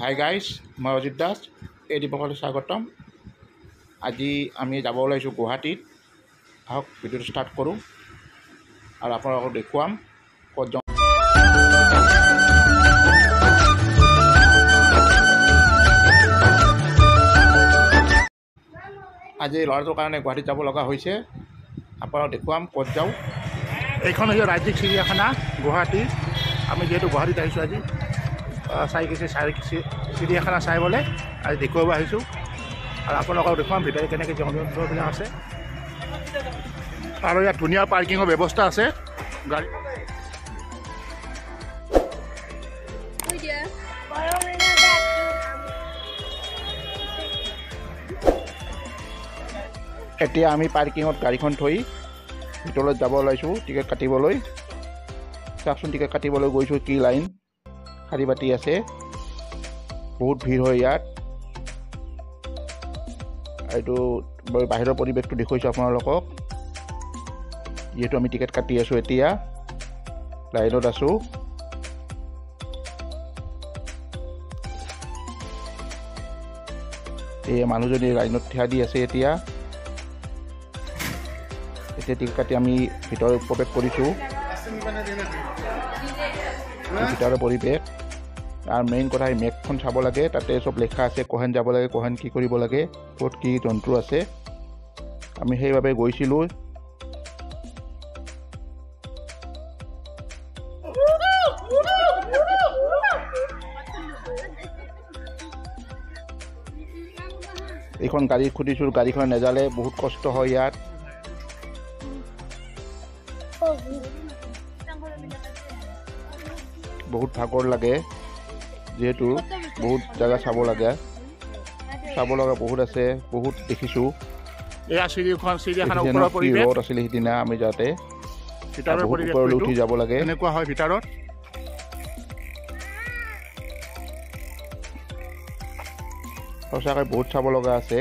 Hi guys, মই অজিত দাস। এই দিৱসলৈ স্বাগতম। আজি আমি যাব ওলাইছোঁ গুৱাহাটীত। আহক ভিডিঅ'টো ষ্টাৰ্ট কৰোঁ আৰু আপোনালোকক দেখুৱাম ক'ত যাওঁ। আজি ল'ৰাটোৰ কাৰণে গুৱাহাটীত যাব লগা হৈছে। আপোনালোকক দেখুৱাম ক'ত যাওঁ। এইখন হৈছে ৰাজ্যিক চিৰিয়াখানা গুৱাহাটী। আমি যিহেতু গুৱাহাটীত আহিছোঁ আজি চিৰিয়াখানা চাইবলৈ আজি দেখুৱাব আহিছোঁ আৰু আপোনালোকক দেখুৱাম ভিতৰত কেনেকৈ জন্তুবিলাক আছে। আৰু ইয়াত ধুনীয়া পাৰ্কিঙৰ ব্যৱস্থা আছে। গাড়ী এতিয়া আমি পাৰ্কিঙত গাড়ীখন থৈ ভিতৰত যাব ওলাইছোঁ টিকেট কাটিবলৈ। চাওকচোন, টিকেট কাটিবলৈ গৈছোঁ, কি লাইন শাৰী পাতি আছে, বহুত ভিৰ হয় ইয়াত। এইটো বাহিৰৰ পৰিৱেশটো দেখুৱাইছোঁ আপোনালোকক। যিহেতু আমি টিকেট কাটি আছোঁ, এতিয়া লাইনত আছোঁ। এই মানুহজনী লাইনত থিয় দি আছে। এতিয়া টিকেট কাটি আমি ভিতৰত প্ৰৱেশ কৰিছোঁ। ভিতৰৰ পৰিৱেশ আৰু মেইন কথা, মেপখন চাব লাগে, তাতে চব লেখা আছে, কহেন যাব লাগে, কহেন কি কৰিব লাগে, ক'ত কি জন্তু আছে। আমি সেইবাবে গৈছিলোঁ। এইখন গাড়ীত সুধিছোঁ, গাড়ীখন নেজালে, বহুত কষ্ট হয় ইয়াত। বহুত ভাগৰ লাগে, যিহেতু বহুত জেগা চাব লগা বহুত আছে, বহুত দেখিছোঁ। এয়া চিৰিয়াখানাৰ ওপৰৰ পৰিৱেশ। ৰ'দ আছিলে সিদিনা আমি যাওঁতে, ওপৰলৈ উঠি যাব লাগে। এনেকুৱা হয় ভিতৰত। সঁচাকৈ বহুত চাব লগা আছে।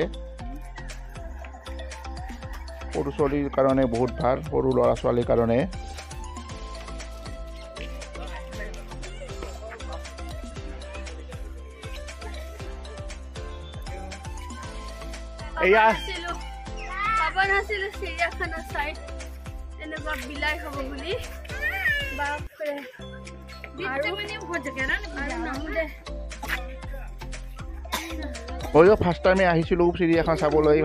সৰু ছোৱালীৰ কাৰণে বহুত ভাল, সৰু ল'ৰা ছোৱালীৰ কাৰণে। এয়া পাবা নাছিলো চিৰিয়াখানা চাই এনেকুৱা বিলাই হ'ব বুলি। বাপৰে, ময়ো ফাৰ্ষ্ট টাইমে আহিছিলোঁ চিৰিয়াখানা চাবলৈ।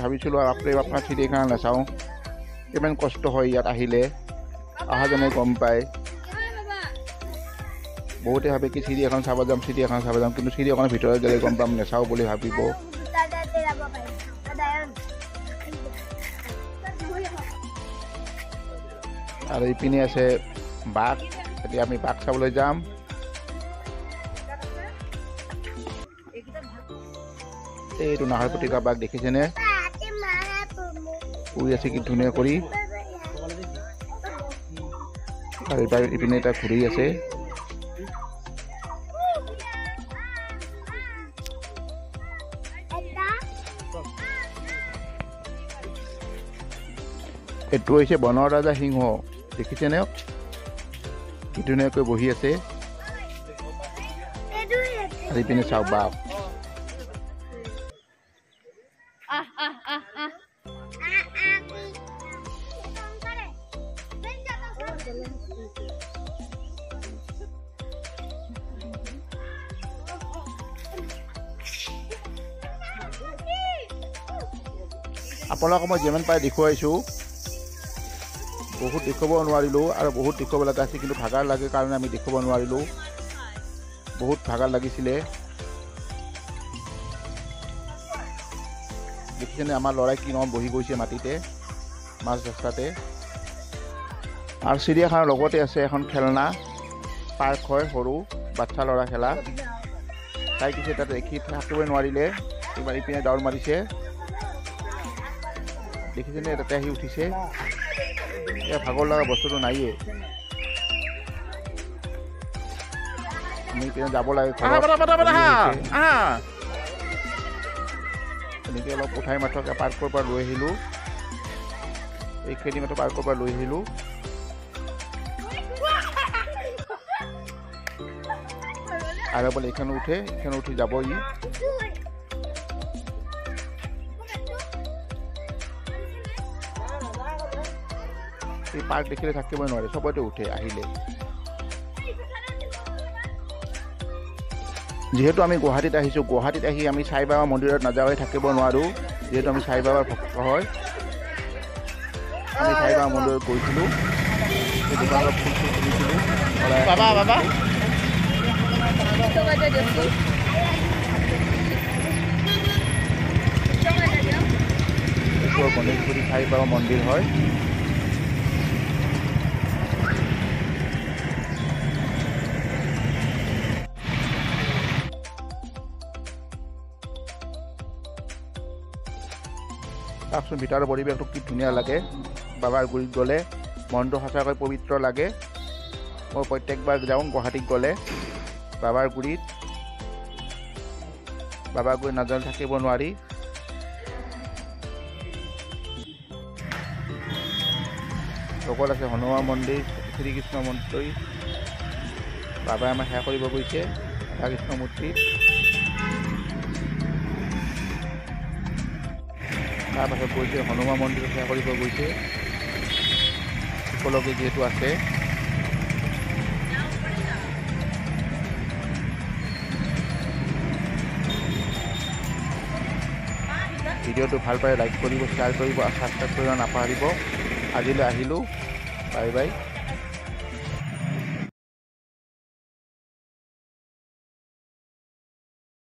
ভাবিছিলোঁ আপোনাৰ চিৰিয়াখানা নাচাওঁ, কিমান কষ্ট হয় ইয়াত আহিলে। অহা যেনে গম পায়। বহুতে ভাবে কি চিৰিয়াখানা চাব যাম, কিন্তু চিৰিয়াখানাৰ ভিতৰত গ'লে গম পাম নাচাওঁ বুলি ভাবিব। আৰু ইপিনে আছে বাঘ। এতিয়া আমি বাঘ চাবলৈ যাম। এইটো নাহৰপুতিকা বাঘ দেখিছেনে? শুই আছে কি ধুনীয়া কৰি। আৰু ইপিনে এটা ঘূৰি আছে। এইটো হৈছে বনৰ ৰজা সিংহ, দেখিছেনে? কি ধুনীয়াকৈ বহি আছে। আৰু ইপিনে চাওক বাঘ। আপোনালোকক মই যিমান পাৰে দেখুৱাইছোঁ। বহুত দেখুৱাব নোৱাৰিলোঁ আৰু বহুত দেখুৱাব লগা আছিল, কিন্তু ভাগৰ লাগে কাৰণে আমি দেখুৱাব নোৱাৰিলোঁ। বহুত ভাগৰ লাগিছিলে। দেখিছেনে আমাৰ ল'ৰাই কি নাম বহি গৈছে মাটিতে, মাছ ৰাস্তাতে। আৰু চিৰিয়াখানাৰ লগতে আছে এখন খেলনা পাৰ্ক হয়, সৰু বাচ্ছা ল'ৰা খেলা। তাই কিছু তাতে দেখি থাকিবই নোৱাৰিলে, এইবাৰ ইপিনে দৌৰ মাৰিছে। দেখিছেনে? তাতে আহি উঠিছে। এয়া ভাগৰ লগা বস্তুটো নাইয়ে। আমি পিনে যাব লাগে। এনেকৈ অলপ উঠাই মাথকে পাৰ্কৰ পৰা লৈ আহিলোঁ। এইখিনি মাত্ৰ পাৰ্কৰ পৰা লৈ আহিলোঁ। আৰু বোলে এইখানে উঠি যাব ই এই পাৰ্ক দেখিলে থাকিবই নোৱাৰে চবতে উঠে আহিলে যেহেতু আমি গুৱাহাটীত আহিছোঁ গুৱাহাটীত আহি আমি সাই বাবা মন্দিৰত নাযাকৈ থাকিব নোৱাৰোঁ যেহেতু আমি সাই বাবাৰ ভক্ত হয় আমি সাই বাবা মন্দিৰত গৈছিলোঁ দোকানত ফুল কিনিছিলোঁ বাবা গণেশগুৰি সাই বাবা মন্দিৰ হয় চাওকচোন ভিতৰৰ পৰিৱেশটো কি ধুনীয়া লাগে বাবাৰ গুৰিত গ'লে মনটো সঁচাকৈ পবিত্ৰ লাগে মই প্ৰত্যেকবাৰ যাওঁ গুৱাহাটীত গ'লে বাবাৰ গুৰিত বাবাৰ গুৰিত নাযায় থাকিব নোৱাৰি লগত আছে হনুমান মন্দিৰ শ্ৰীকৃষ্ণ মন্দিৰ বাবাই আমাৰ সেৱা কৰিব গৈছে ৰাধাকৃষ্ণ মূৰ্তি তাৰপাছত গৈছে হনুমান মন্দিৰত সেৱা কৰিব গৈছে সকলোকে যিহেতু আছে ভিডিঅ'টো ভাল পালে লাইক কৰিব শ্বেয়াৰ কৰিব আৰু ছাবস্ক্ৰাইব কৰিব নাপাহৰিব আজিলৈ আহিলোঁ বাই বাই